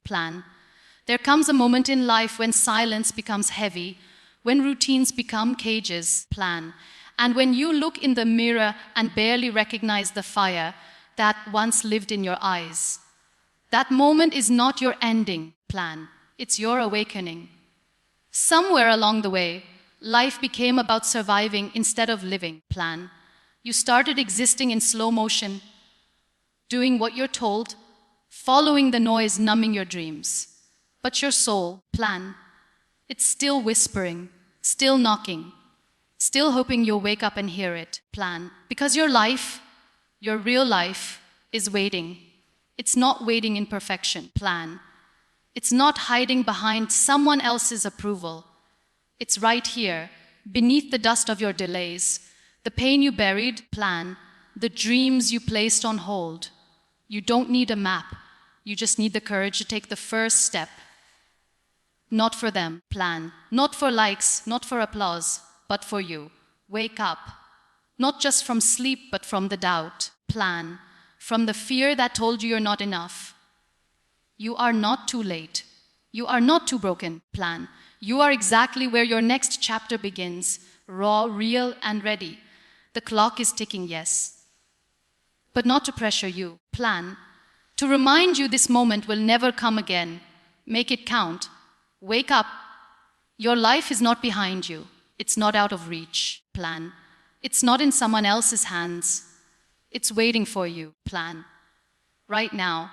plan. There comes a moment in life when silence becomes heavy, when routines become cages, plan. And when you look in the mirror and barely recognize the fire that once lived in your eyes. That moment is not your ending, plan. It's your awakening. Somewhere along the way, life became about surviving instead of living, plan. You started existing in slow motion, doing what you're told, following the noise numbing your dreams. But your soul, plan, it's still whispering, still knocking, still hoping you'll wake up and hear it, plan. Because your life, your real life, is waiting. It's not waiting in perfection, plan. It's not hiding behind someone else's approval. It's right here, beneath the dust of your delays, the pain you buried, plan, the dreams you placed on hold. You don't need a map. You just need the courage to take the first step. Not for them, plan. Not for likes, not for applause, but for you. Wake up. Not just from sleep, but from the doubt, plan. From the fear that told you you're not enough. You are not too late. You are not too broken, plan. You are exactly where your next chapter begins, raw, real, and ready. The clock is ticking, yes. But not to pressure you, plan. To remind you this moment will never come again. Make it count. Wake up. Your life is not behind you. It's not out of reach, plan. It's not in someone else's hands. It's waiting for you, plan. Right now,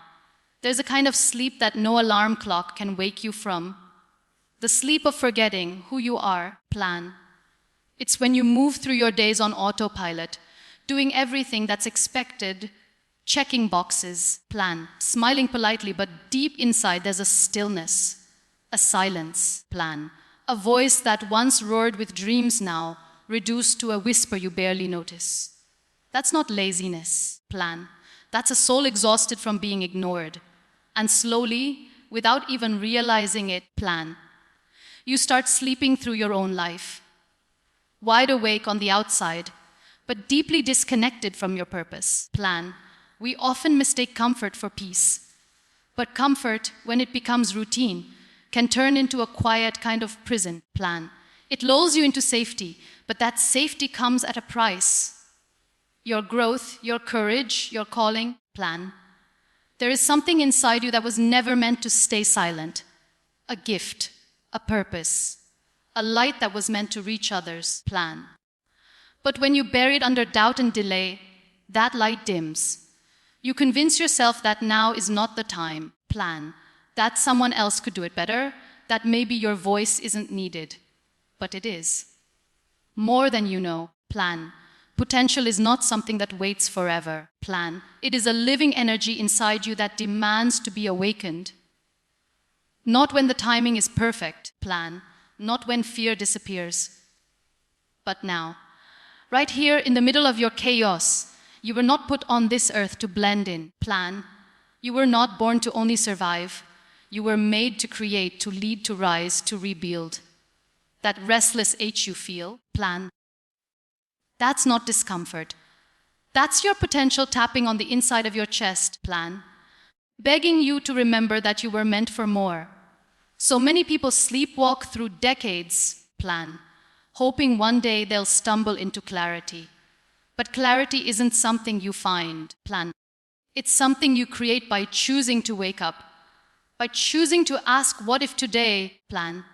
there's a kind of sleep that no alarm clock can wake you from. The sleep of forgetting who you are, plan. It's when you move through your days on autopilot, doing everything that's expected, checking boxes, plan, smiling politely, but deep inside there's a stillness, a silence, plan. A voice that once roared with dreams now, reduced to a whisper you barely notice. That's not laziness, plan. That's a soul exhausted from being ignored. And slowly, without even realizing it, plan. You start sleeping through your own life. Wide awake on the outside, but deeply disconnected from your purpose, plan. We often mistake comfort for peace. But comfort, when it becomes routine, can turn into a quiet kind of prison, plan. It lulls you into safety, but that safety comes at a price. Your growth, your courage, your calling, plan. There is something inside you that was never meant to stay silent. A gift, a purpose, a light that was meant to reach others, plan. But when you bury it under doubt and delay, that light dims. You convince yourself that now is not the time, plan. That someone else could do it better, that maybe your voice isn't needed. But it is. More than you know, plan. Potential is not something that waits forever, plan. It is a living energy inside you that demands to be awakened. Not when the timing is perfect, plan. Not when fear disappears. But now, right here in the middle of your chaos, you were not put on this earth to blend in, plan. You were not born to only survive. You were made to create, to lead, to rise, to rebuild. That restless ache you feel, plan. That's not discomfort. That's your potential tapping on the inside of your chest, plan. Begging you to remember that you were meant for more. So many people sleepwalk through decades, plan, hoping one day they'll stumble into clarity. But clarity isn't something you find, plan. It's something you create by choosing to wake up, by choosing to ask, what if today, plan.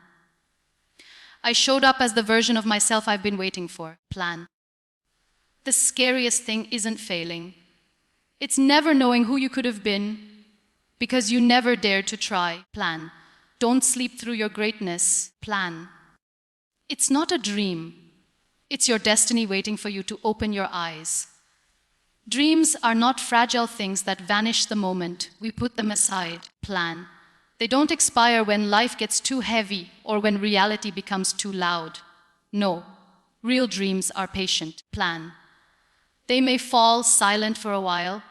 I showed up as the version of myself I've been waiting for, plan. The scariest thing isn't failing. It's never knowing who you could have been because you never dared to try, plan. Don't sleep through your greatness, plan. It's not a dream. It's your destiny waiting for you to open your eyes. Dreams are not fragile things that vanish the moment we put them aside, plan. They don't expire when life gets too heavy or when reality becomes too loud. No, real dreams are patient, plan. They may fall silent for a while,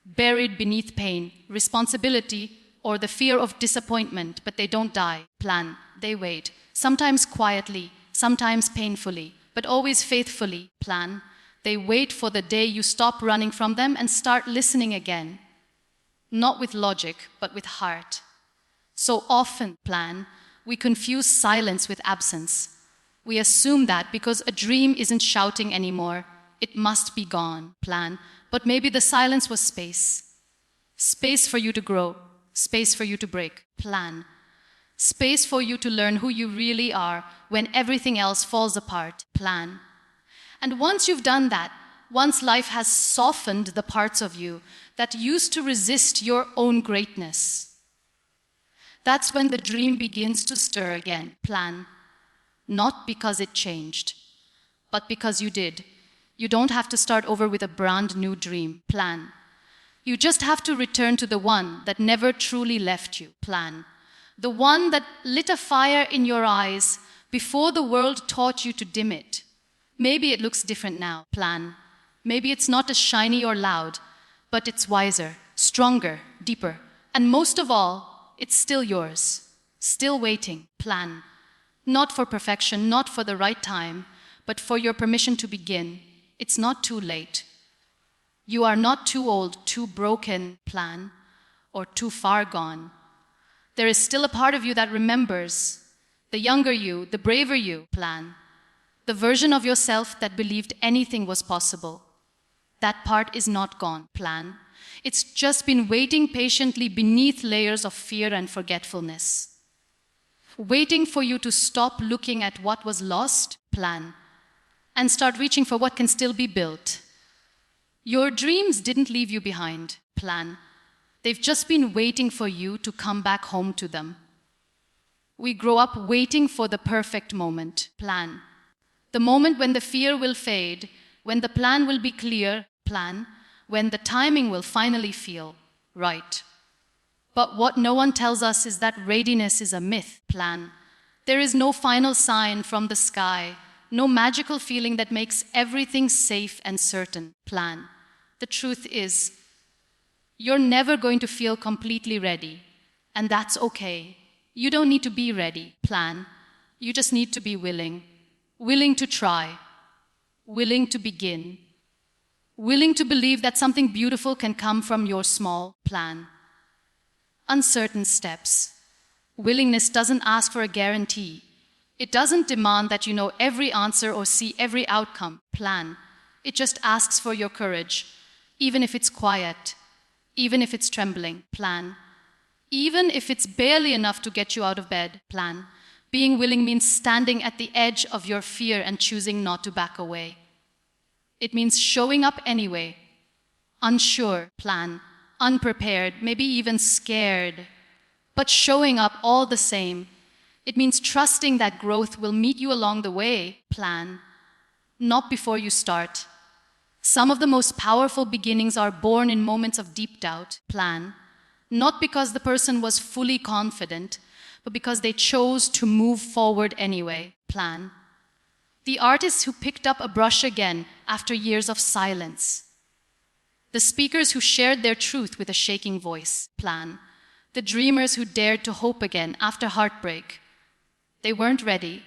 buried beneath pain, responsibility, or the fear of disappointment, but they don't die, plan. They wait, sometimes quietly, sometimes painfully, but always faithfully, plan. They wait for the day you stop running from them and start listening again. Not with logic, but with heart. So often, plan, we confuse silence with absence. We assume that because a dream isn't shouting anymore, it must be gone, plan. But maybe the silence was space. Space for you to grow, space for you to break, plan. Space for you to learn who you really are when everything else falls apart, plan. And once you've done that, once life has softened the parts of you that used to resist your own greatness, that's when the dream begins to stir again, plan. Not because it changed, but because you did. You don't have to start over with a brand new dream, plan. You just have to return to the one that never truly left you, plan. The one that lit a fire in your eyes before the world taught you to dim it. Maybe it looks different now, plan. Maybe it's not as shiny or loud, but it's wiser, stronger, deeper. And most of all, it's still yours, still waiting, plan. Not for perfection, not for the right time, but for your permission to begin. It's not too late. You are not too old, too broken, plan, or too far gone. There is still a part of you that remembers, the younger you, the braver you, plan, the version of yourself that believed anything was possible. That part is not gone, plan. It's just been waiting patiently beneath layers of fear and forgetfulness. Waiting for you to stop looking at what was lost, plan, and start reaching for what can still be built. Your dreams didn't leave you behind, plan. They've just been waiting for you to come back home to them. We grow up waiting for the perfect moment, plan. The moment when the fear will fade, when the plan will be clear, plan, when the timing will finally feel right. But what no one tells us is that readiness is a myth, plan. There is no final sign from the sky, no magical feeling that makes everything safe and certain, plan. The truth is, you're never going to feel completely ready, and that's okay. You don't need to be ready, plan. You just need to be willing. Willing to try. Willing to begin. Willing to believe that something beautiful can come from your small plan. Uncertain steps. Willingness doesn't ask for a guarantee. It doesn't demand that you know every answer or see every outcome, plan. It just asks for your courage, even if it's quiet. Even if it's trembling, plan. Even if it's barely enough to get you out of bed, plan. Being willing means standing at the edge of your fear and choosing not to back away. It means showing up anyway. Unsure, plan. Unprepared, maybe even scared. But showing up all the same. It means trusting that growth will meet you along the way, plan. Not before you start. Some of the most powerful beginnings are born in moments of deep doubt, plan. Not because the person was fully confident, but because they chose to move forward anyway, plan. The artists who picked up a brush again after years of silence. The speakers who shared their truth with a shaking voice, plan. The dreamers who dared to hope again after heartbreak. They weren't ready,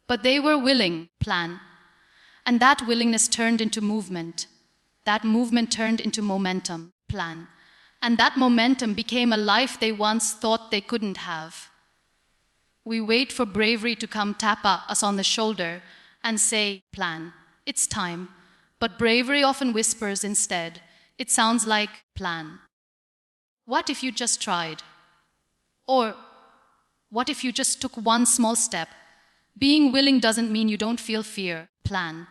but they were willing, plan. And that willingness turned into movement. That movement turned into momentum, plan. And that momentum became a life they once thought they couldn't have. We wait for bravery to come tap us on the shoulder and say, plan, it's time. But bravery often whispers instead. It sounds like, plan. What if you just tried? Or, what if you just took one small step? Being willing doesn't mean you don't feel fear, plan.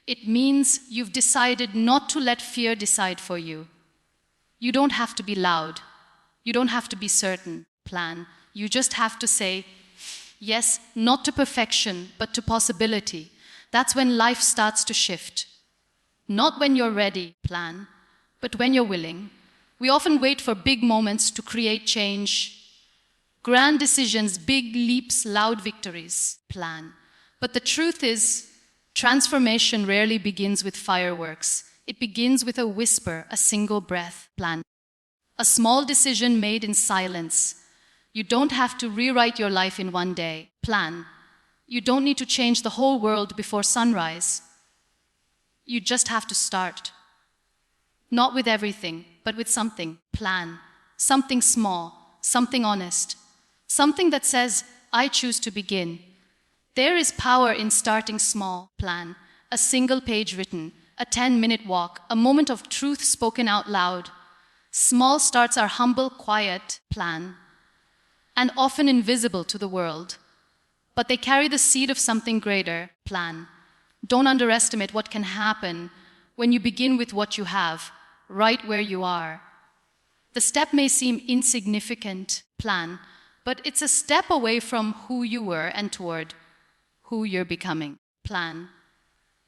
It means you've decided not to let fear decide for you. You don't have to be loud. You don't have to be certain, plan. You just have to say, yes, not to perfection, but to possibility. That's when life starts to shift. Not when you're ready, plan, but when you're willing. We often wait for big moments to create change. Grand decisions, big leaps, loud victories, plan. But the truth is, transformation rarely begins with fireworks. It begins with a whisper, a single breath, plan. A small decision made in silence. You don't have to rewrite your life in one day, plan. You don't need to change the whole world before sunrise. You just have to start. Not with everything, but with something, plan. Something small, something honest, something that says, I choose to begin. There is power in starting small. Plan. A single page written, a 10-minute walk, a moment of truth spoken out loud. Small starts are humble, quiet. Plan. And often invisible to the world. But they carry the seed of something greater. Plan. Don't underestimate what can happen when you begin with what you have, right where you are. The step may seem insignificant. Plan. But it's a step away from who you were and toward who you're becoming. Plan.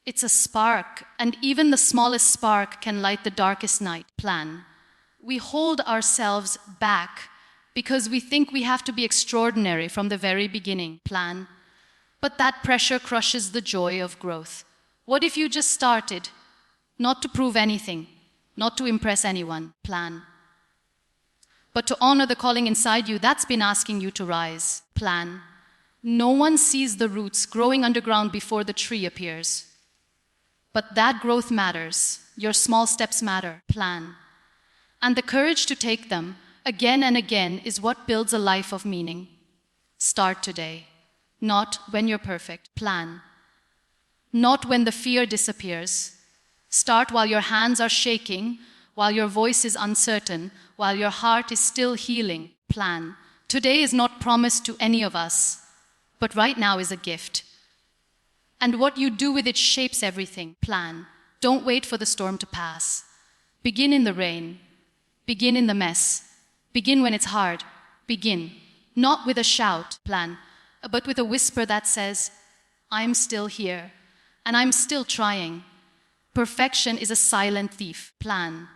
It's a spark, and even the smallest spark can light the darkest night. Plan. We hold ourselves back because we think we have to be extraordinary from the very beginning. Plan. But that pressure crushes the joy of growth. What if you just started? Not to prove anything, not to impress anyone. Plan. But to honor the calling inside you that's been asking you to rise. Plan. No one sees the roots growing underground before the tree appears. But that growth matters. Your small steps matter. Plan. And the courage to take them again and again is what builds a life of meaning. Start today. Not when you're perfect. Plan. Not when the fear disappears. Start while your hands are shaking, while your voice is uncertain, while your heart is still healing. Plan. Today is not promised to any of us, but right now is a gift. And what you do with it shapes everything. Plan. Don't wait for the storm to pass. Begin in the rain. Begin in the mess. Begin when it's hard. Begin. Not with a shout. Plan. But with a whisper that says, I'm still here, and I'm still trying. Perfection is a silent thief. Plan.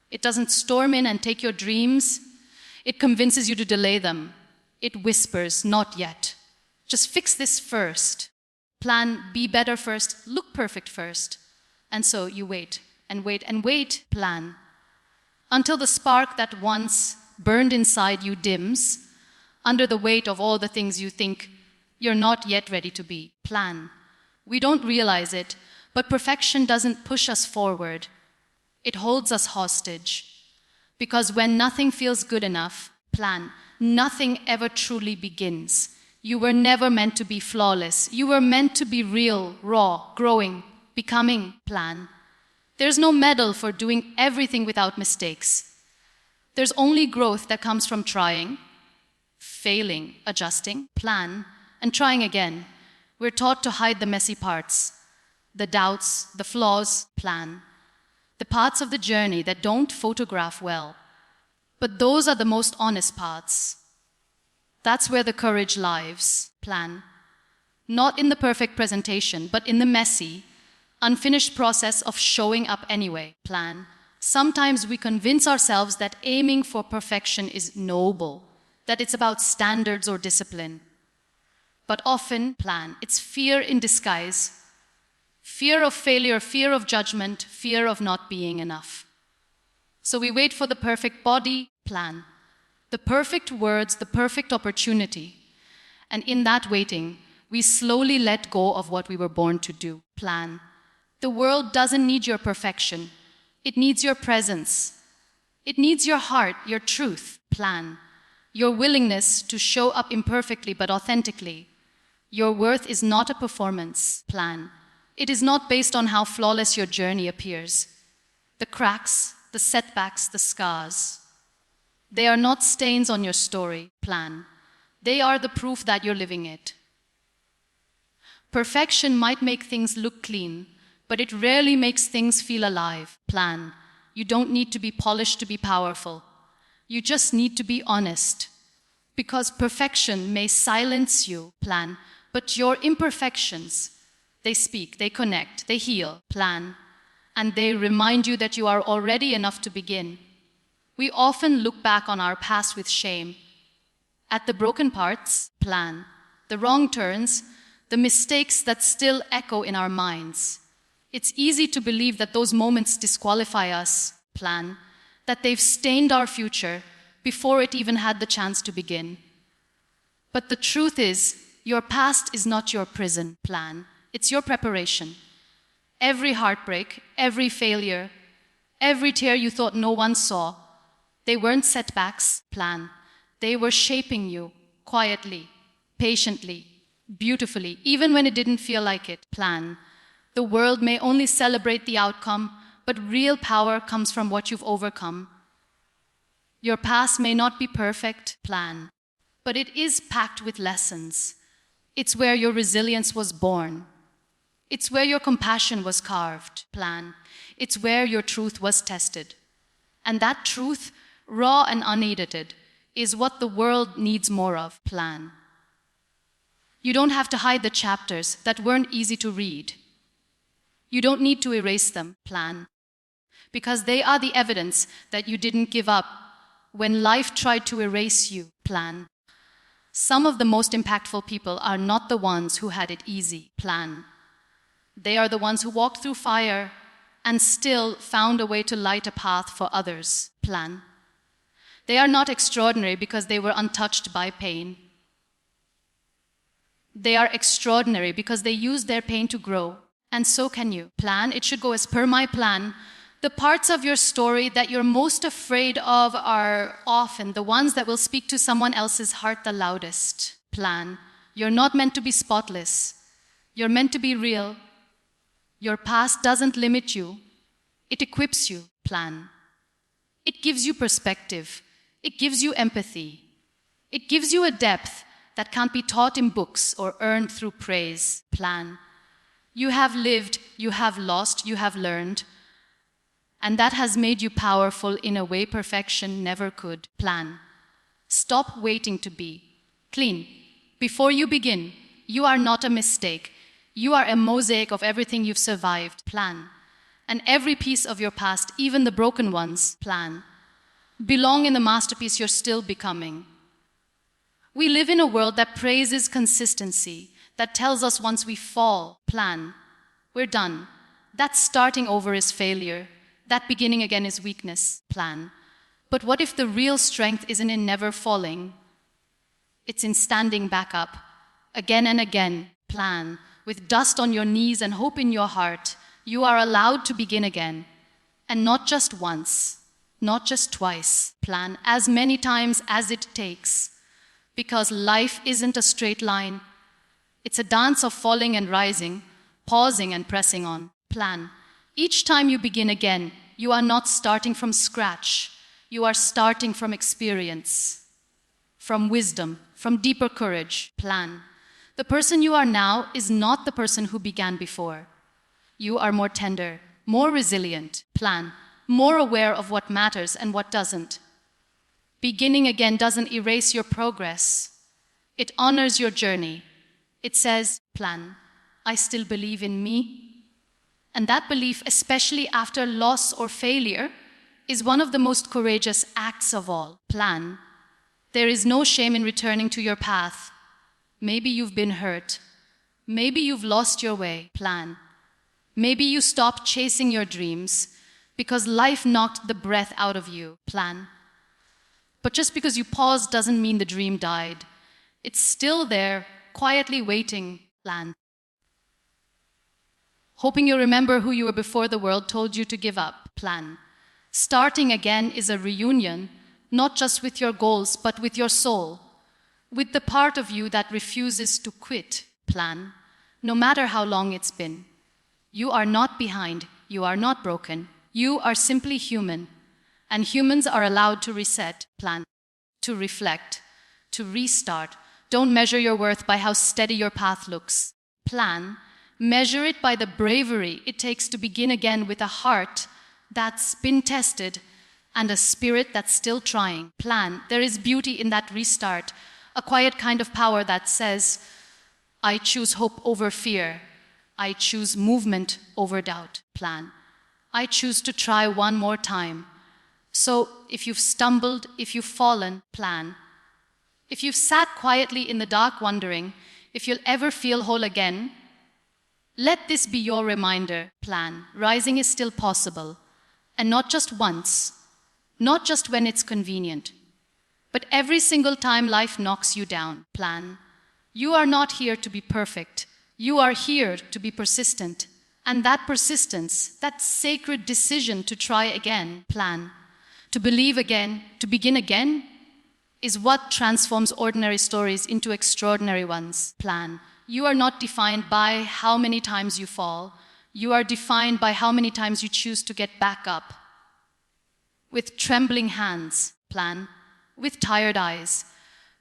It doesn't storm in and take your dreams. It convinces you to delay them. It whispers, not yet. Just fix this first. Plan, be better first, look perfect first. And so you wait and wait and wait. Plan. Until the spark that once burned inside you dims under the weight of all the things you think you're not yet ready to be. Plan. We don't realize it, but perfection doesn't push us forward. It holds us hostage. Because when nothing feels good enough, plan, nothing ever truly begins. You were never meant to be flawless. You were meant to be real, raw, growing, becoming. Plan. There's no medal for doing everything without mistakes. There's only growth that comes from trying, failing, adjusting, plan, and trying again. We're taught to hide the messy parts, the doubts, the flaws. Plan. The parts of the journey that don't photograph well. But those are the most honest parts. That's where the courage lies. Plan. Not in the perfect presentation, but in the messy, unfinished process of showing up anyway. Plan. Sometimes we convince ourselves that aiming for perfection is noble, that it's about standards or discipline. But often, plan, it's fear in disguise. Fear of failure, fear of judgment, fear of not being enough. So we wait for the perfect body. Plan. The perfect words, the perfect opportunity. And in that waiting, we slowly let go of what we were born to do. Plan. The world doesn't need your perfection. It needs your presence. It needs your heart, your truth. Plan. Your willingness to show up imperfectly but authentically. Your worth is not a performance. Plan. It is not based on how flawless your journey appears. The cracks, the setbacks, the scars. They are not stains on your story. Plan. They are the proof that you're living it. Perfection might make things look clean, but it rarely makes things feel alive. Plan. You don't need to be polished to be powerful. You just need to be honest. Because perfection may silence you. Plan. But your imperfections, they speak, they connect, they heal. Plan. And they remind you that you are already enough to begin. We often look back on our past with shame. At the broken parts. Plan. The wrong turns, the mistakes that still echo in our minds. It's easy to believe that those moments disqualify us. Plan. That they've stained our future before it even had the chance to begin. But the truth is, your past is not your prison. Plan. It's your preparation. Every heartbreak, every failure, every tear you thought no one saw, they weren't setbacks. Plan. They were shaping you quietly, patiently, beautifully, even when it didn't feel like it. Plan. The world may only celebrate the outcome, but real power comes from what you've overcome. Your past may not be perfect. Plan. But it is packed with lessons. It's where your resilience was born. It's where your compassion was carved. Plan. It's where your truth was tested. And that truth, raw and unedited, is what the world needs more of. Plan. You don't have to hide the chapters that weren't easy to read. You don't need to erase them. Plan. Because they are the evidence that you didn't give up when life tried to erase you. Plan. Some of the most impactful people are not the ones who had it easy. Plan. They are the ones who walked through fire and still found a way to light a path for others. Plan. They are not extraordinary because they were untouched by pain. They are extraordinary because they used their pain to grow. And so can you. Plan. It should go as per my plan. The parts of your story that you're most afraid of are often the ones that will speak to someone else's heart the loudest. Plan. You're not meant to be spotless. You're meant to be real. Your past doesn't limit you. It equips you. Plan. It gives you perspective. It gives you empathy. It gives you a depth that can't be taught in books or earned through praise. Plan. You have lived, you have lost, you have learned. And that has made you powerful in a way perfection never could. Plan. Stop waiting to be clean. Before you begin, you are not a mistake. You are a mosaic of everything you've survived. Plan. And every piece of your past, even the broken ones, plan, belong in the masterpiece you're still becoming. We live in a world that praises consistency, that tells us once we fall, plan, we're done. That starting over is failure. That beginning again is weakness. Plan. But what if the real strength isn't in never falling? It's in standing back up, again and again. Plan. With dust on your knees and hope in your heart, you are allowed to begin again. And not just once, not just twice. Plan as many times as it takes. Because life isn't a straight line. It's a dance of falling and rising, pausing and pressing on. Plan. Each time you begin again, you are not starting from scratch. You are starting from experience, from wisdom, from deeper courage. Plan. The person you are now is not the person who began before. You are more tender, more resilient. Plan. More aware of what matters and what doesn't. Beginning again doesn't erase your progress. It honors your journey. It says, plan. I still believe in me. And that belief, especially after loss or failure, is one of the most courageous acts of all. Plan. There is no shame in returning to your path. Maybe you've been hurt. Maybe you've lost your way. Plan. Maybe you stopped chasing your dreams because life knocked the breath out of you. Plan. But just because you paused doesn't mean the dream died. It's still there, quietly waiting. Plan. Hoping you remember who you were before the world told you to give up. Plan. Starting again is a reunion, not just with your goals, but with your soul, with the part of you that refuses to quit. Plan. No matter how long it's been. You are not behind. You are not broken. You are simply human. And humans are allowed to reset. Plan. To reflect. To restart. Don't measure your worth by how steady your path looks. Plan. Measure it by the bravery it takes to begin again with a heart that's been tested and a spirit that's still trying. Plan. There is beauty in that restart, a quiet kind of power that says, I choose hope over fear. I choose movement over doubt. Plan. I choose to try one more time. So if you've stumbled, if you've fallen, plan. If you've sat quietly in the dark wondering if you'll ever feel whole again, let this be your reminder. Plan. Rising is still possible. And not just once, not just when it's convenient, but every single time life knocks you down. Plan. You are not here to be perfect. You are here to be persistent. And that persistence, that sacred decision to try again, plan, to believe again, to begin again, is what transforms ordinary stories into extraordinary ones. Plan. You are not defined by how many times you fall. You are defined by how many times you choose to get back up. With trembling hands. Plan. With tired eyes.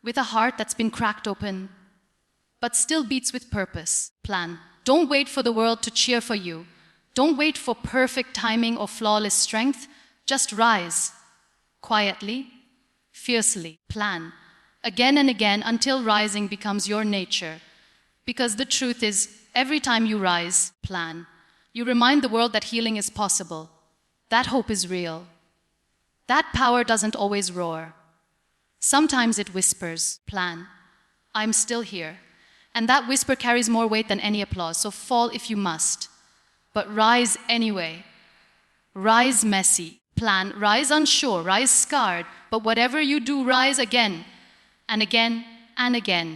With a heart that's been cracked open, but still beats with purpose. Plan. Don't wait for the world to cheer for you. Don't wait for perfect timing or flawless strength. Just rise. Quietly, fiercely. Plan. Again and again until rising becomes your nature. Because the truth is, every time you rise, plan. You remind the world that healing is possible. That hope is real. That power doesn't always roar. Sometimes it whispers. Plan. I'm still here. And that whisper carries more weight than any applause, so fall if you must. But rise anyway. Rise messy. Plan. Rise unsure. Rise scarred. But whatever you do, rise again and again and again.